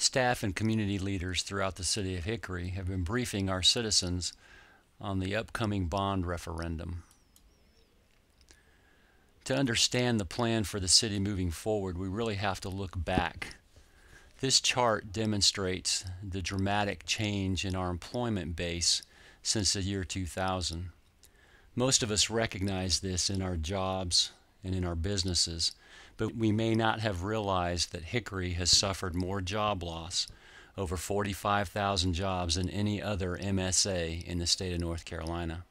Staff and community leaders throughout the city of Hickory have been briefing our citizens on the upcoming bond referendum. To understand the plan for the city moving forward, we really have to look back. This chart demonstrates the dramatic change in our employment base since the year 2000. Most of us recognize this in our jobs and in our businesses, but we may not have realized that Hickory has suffered more job loss, over 45,000 jobs, than any other MSA in the state of North Carolina.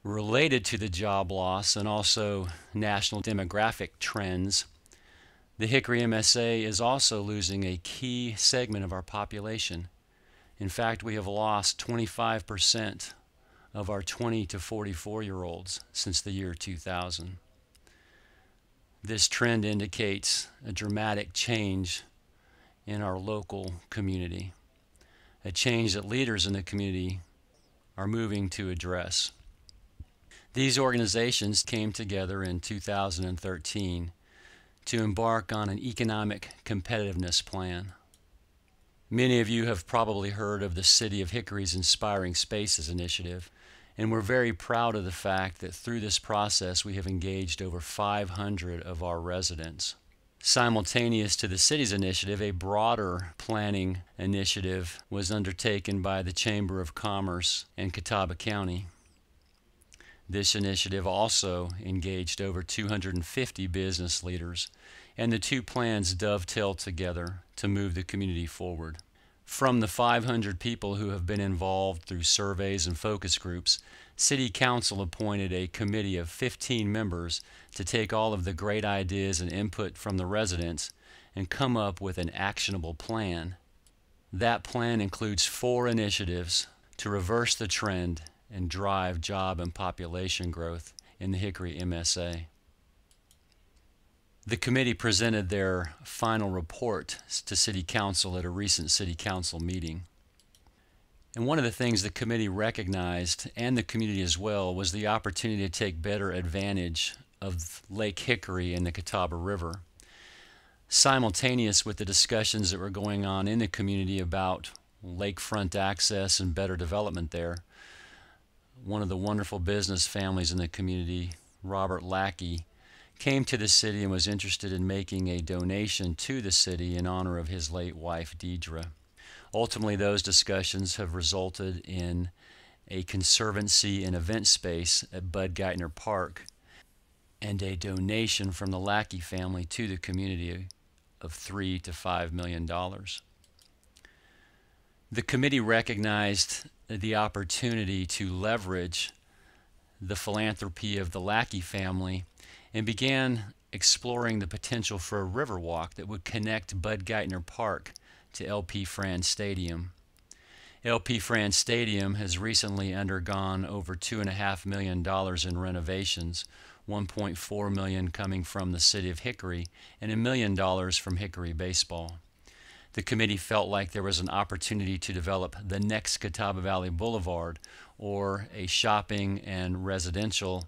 Related to the job loss and also national demographic trends, the Hickory MSA is also losing a key segment of our population. In fact, we have lost 25% of our 20 to 44-year-olds since the year 2000. This trend indicates a dramatic change in our local community, a change that leaders in the community are moving to address. These organizations came together in 2013 to embark on an economic competitiveness plan. Many of you have probably heard of the City of Hickory's Inspiring Spaces initiative, and we're very proud of the fact that through this process we have engaged over 500 of our residents. Simultaneous to the city's initiative, a broader planning initiative was undertaken by the Chamber of Commerce and Catawba County. This initiative also engaged over 250 business leaders, and the two plans dovetail together to move the community forward. From the 500 people who have been involved through surveys and focus groups, City Council appointed a committee of 15 members to take all of the great ideas and input from the residents and come up with an actionable plan. That plan includes 4 initiatives to reverse the trend and drive job and population growth in the Hickory MSA. The committee presented their final report to City Council at a recent City Council meeting. And one of the things the committee recognized, and the community as well, was the opportunity to take better advantage of Lake Hickory and the Catawba River. Simultaneous with the discussions that were going on in the community about lakefront access and better development there, one of the wonderful business families in the community, Robert Lackey, came to the city and was interested in making a donation to the city in honor of his late wife, Deidre. Ultimately, those discussions have resulted in a conservancy and event space at Bud Geithner Park and a donation from the Lackey family to the community of $3 to $5 million. The committee recognized the opportunity to leverage the philanthropy of the Lackey family and began exploring the potential for a river walk that would connect Bud Geithner Park to LP Franz Stadium. LP Franz Stadium has recently undergone over $2.5 million in renovations, $1.4 million coming from the city of Hickory and $1 million from Hickory Baseball. The committee felt like there was an opportunity to develop the next Catawba Valley Boulevard, or a shopping and residential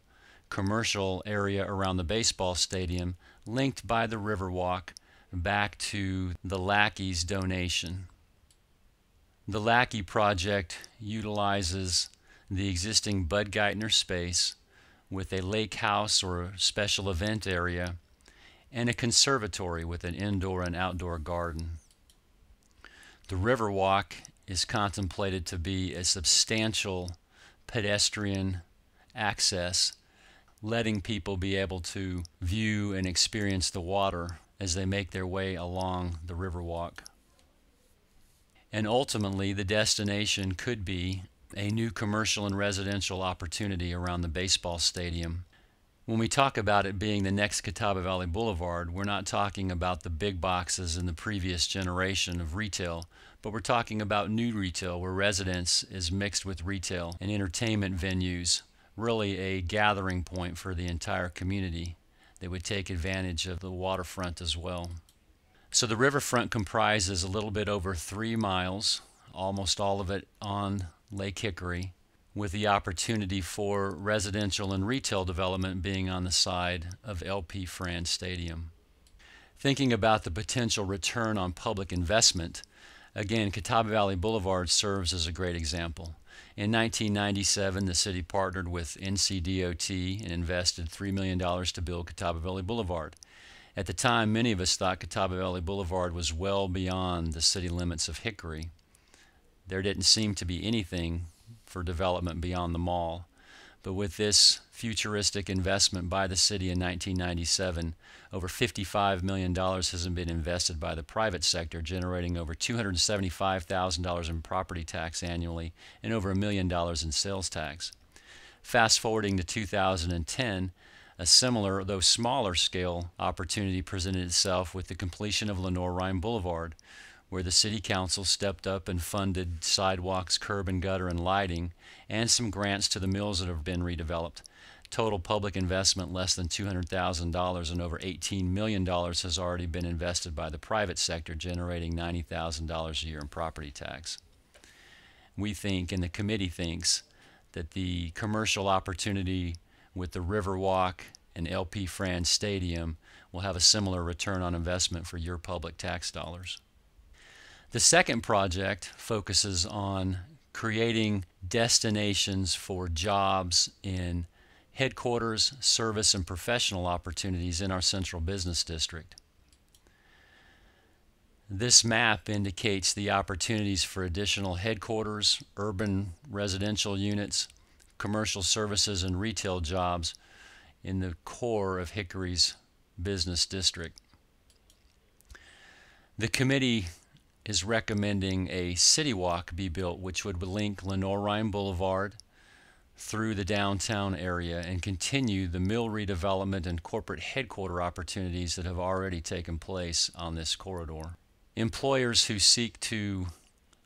commercial area around the baseball stadium, linked by the Riverwalk back to the Lackey's donation. The Lackey project utilizes the existing Bud Geithner space with a lake house or special event area and a conservatory with an indoor and outdoor garden. The Riverwalk is contemplated to be a substantial pedestrian access, letting people be able to view and experience the water as they make their way along the Riverwalk. And ultimately, the destination could be a new commercial and residential opportunity around the baseball stadium. When we talk about it being the next Catawba Valley Boulevard, we're not talking about the big boxes in the previous generation of retail, but we're talking about new retail where residence is mixed with retail and entertainment venues, really a gathering point for the entire community that would take advantage of the waterfront as well. So the riverfront comprises a little bit over 3 miles, almost all of it on Lake Hickory, with the opportunity for residential and retail development being on the side of LP Franz Stadium. Thinking about the potential return on public investment, Again, Catawba Valley Boulevard serves as a great example. In 1997, the city partnered with NCDOT and invested $3 million to build Catawba Valley Boulevard. At the time, many of us thought Catawba Valley Boulevard was well beyond the city limits of Hickory. There didn't seem to be anything for development beyond the mall. But with this futuristic investment by the city in 1997, over $55 million has been invested by the private sector, generating over $275,000 in property tax annually and over $1 million in sales tax. Fast forwarding to 2010, a similar, though smaller scale opportunity presented itself with the completion of Lenore-Rhine Boulevard, where the City Council stepped up and funded sidewalks, curb and gutter, and lighting, and some grants to the mills that have been redeveloped. Total public investment less than $200,000, and over $18 million has already been invested by the private sector, generating $90,000 a year in property tax. We think, and the committee thinks, that the commercial opportunity with the Riverwalk and LP Franz Stadium will have a similar return on investment for your public tax dollars. The second project focuses on creating destinations for jobs in headquarters, service, and professional opportunities in our central business district. This map indicates the opportunities for additional headquarters, urban residential units, commercial services, and retail jobs in the core of Hickory's business district. The committee is recommending a city walk be built, which would link Lenore-Rhine Boulevard through the downtown area and continue the mill redevelopment and corporate headquarter opportunities that have already taken place on this corridor. Employers who seek to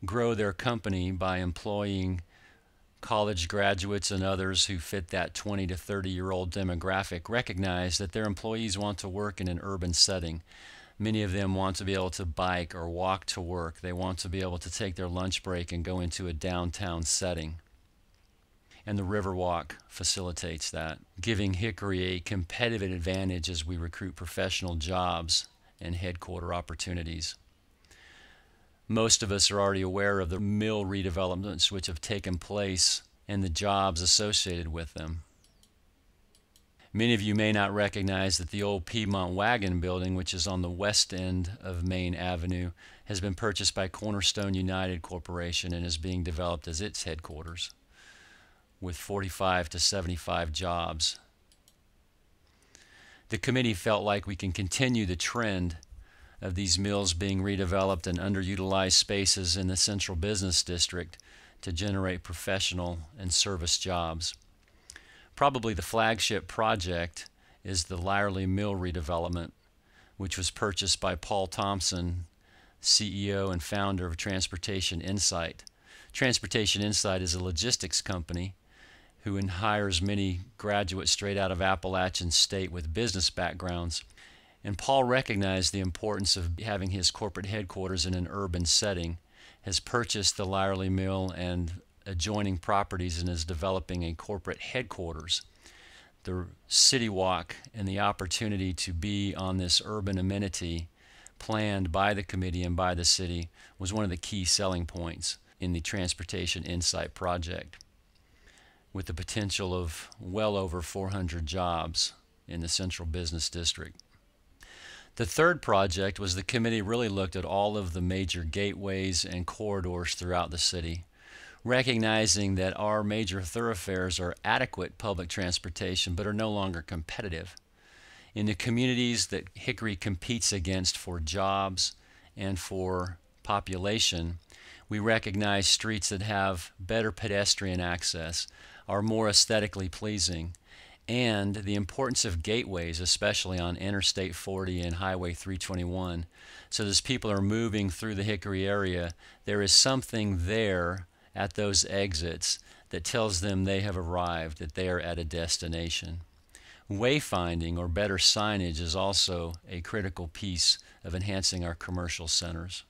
grow their company by employing college graduates and others who fit that 20 to 30-year-old demographic recognize that their employees want to work in an urban setting. Many of them want to be able to bike or walk to work. They want to be able to take their lunch break and go into a downtown setting. And the Riverwalk facilitates that, giving Hickory a competitive advantage as we recruit professional jobs and headquarter opportunities. Most of us are already aware of the mill redevelopments which have taken place and the jobs associated with them. Many of you may not recognize that the old Piedmont Wagon building, which is on the west end of Main Avenue, has been purchased by Cornerstone United Corporation and is being developed as its headquarters, with 45 to 75 jobs. The committee felt like we can continue the trend of these mills being redeveloped and underutilized spaces in the central business district to generate professional and service jobs. Probably the flagship project is the Lyerly Mill redevelopment, which was purchased by Paul Thompson, CEO and founder of Transportation Insight. Transportation Insight is a logistics company who hires many graduates straight out of Appalachian State with business backgrounds. And Paul recognized the importance of having his corporate headquarters in an urban setting, has purchased the Lyerly Mill and adjoining properties and is developing a corporate headquarters. The City Walk and the opportunity to be on this urban amenity planned by the committee and by the city was one of the key selling points in the Transportation Insight project, with the potential of well over 400 jobs in the central business district. The third project was the committee really looked at all of the major gateways and corridors throughout the city, recognizing that our major thoroughfares are adequate public transportation but are no longer competitive. In the communities that Hickory competes against for jobs and for population, we recognize streets that have better pedestrian access, are more aesthetically pleasing, and the importance of gateways, especially on Interstate 40 and Highway 321. So as people are moving through the Hickory area, there is something there at those exits that tells them they have arrived, that they are at a destination. Wayfinding, or better signage, is also a critical piece of enhancing our commercial centers.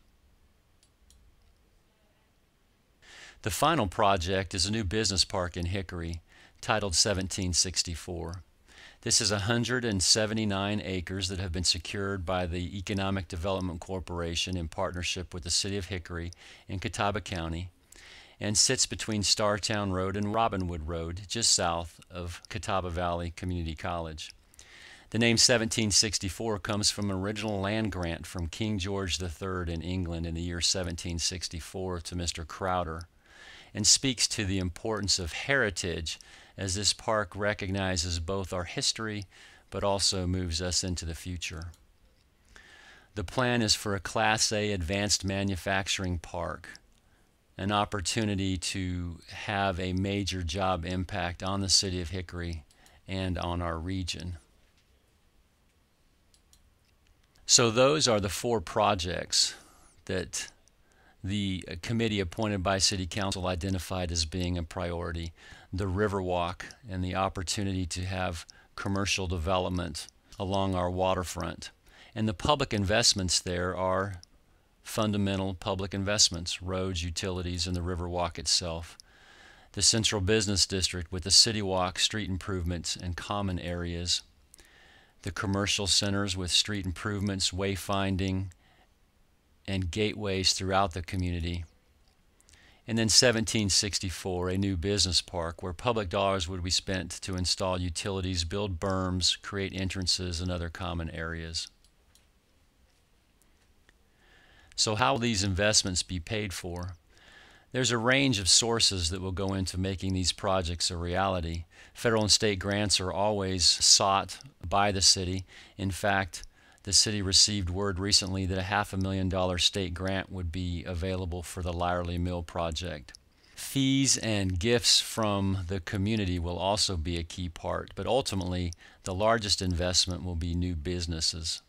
The final project is a new business park in Hickory, titled 1764. This is 179 acres that have been secured by the Economic Development Corporation in partnership with the City of Hickory in Catawba County, and sits between Startown Road and Robinwood Road, just south of Catawba Valley Community College. The name 1764 comes from an original land grant from King George III in England in the year 1764 to Mr. Crowder, and speaks to the importance of heritage, as this park recognizes both our history but also moves us into the future. The plan is for a Class A advanced manufacturing park, an opportunity to have a major job impact on the city of Hickory and on our region. So those are the 4 projects that the committee appointed by City Council identified as being a priority. The Riverwalk and the opportunity to have commercial development along our waterfront. And the public investments there are fundamental public investments: roads, utilities, and the Riverwalk itself. The Central Business District with the City Walk, street improvements, and common areas. The commercial centers with street improvements, wayfinding, and gateways throughout the community. And then 1764, a new business park where public dollars would be spent to install utilities, build berms, create entrances, and other common areas. So how will these investments be paid for? There's a range of sources that will go into making these projects a reality. Federal and state grants are always sought by the city. In fact, the city received word recently that a $500,000 state grant would be available for the Lyerly Mill project. Fees and gifts from the community will also be a key part, but ultimately the largest investment will be new businesses.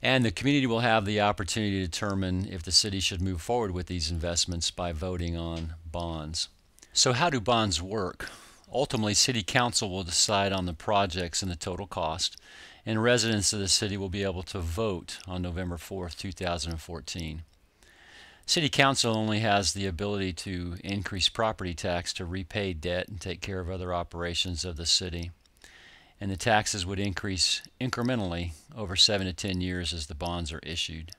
And the community will have the opportunity to determine if the city should move forward with these investments by voting on bonds. So how do bonds work? Ultimately, City Council will decide on the projects and the total cost, and residents of the city will be able to vote on November 4th, 2014. City Council only has the ability to increase property tax to repay debt and take care of other operations of the city. And the taxes would increase incrementally over 7 to 10 years as the bonds are issued.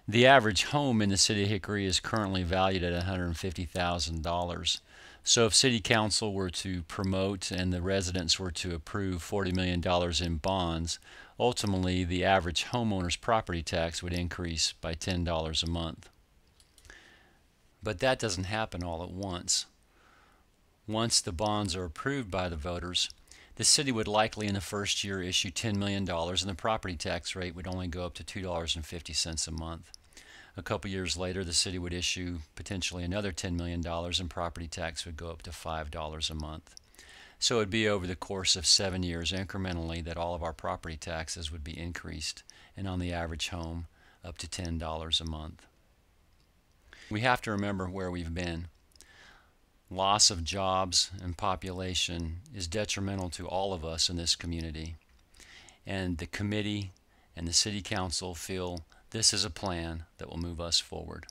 The average home in the city of Hickory is currently valued at $150,000. So if City Council were to promote and the residents were to approve $40 million in bonds, ultimately the average homeowner's property tax would increase by $10 a month. But that doesn't happen all at once. Once the bonds are approved by the voters, the city would likely in the first year issue $10 million, and the property tax rate would only go up to $2.50 a month. A couple years later, the city would issue potentially another $10 million, and property tax would go up to $5 a month. So it would be over the course of 7 years incrementally that all of our property taxes would be increased, and on the average home up to $10 a month. We have to remember where we've been. Loss of jobs and population is detrimental to all of us in this community, and the committee and the City Council feel this is a plan that will move us forward.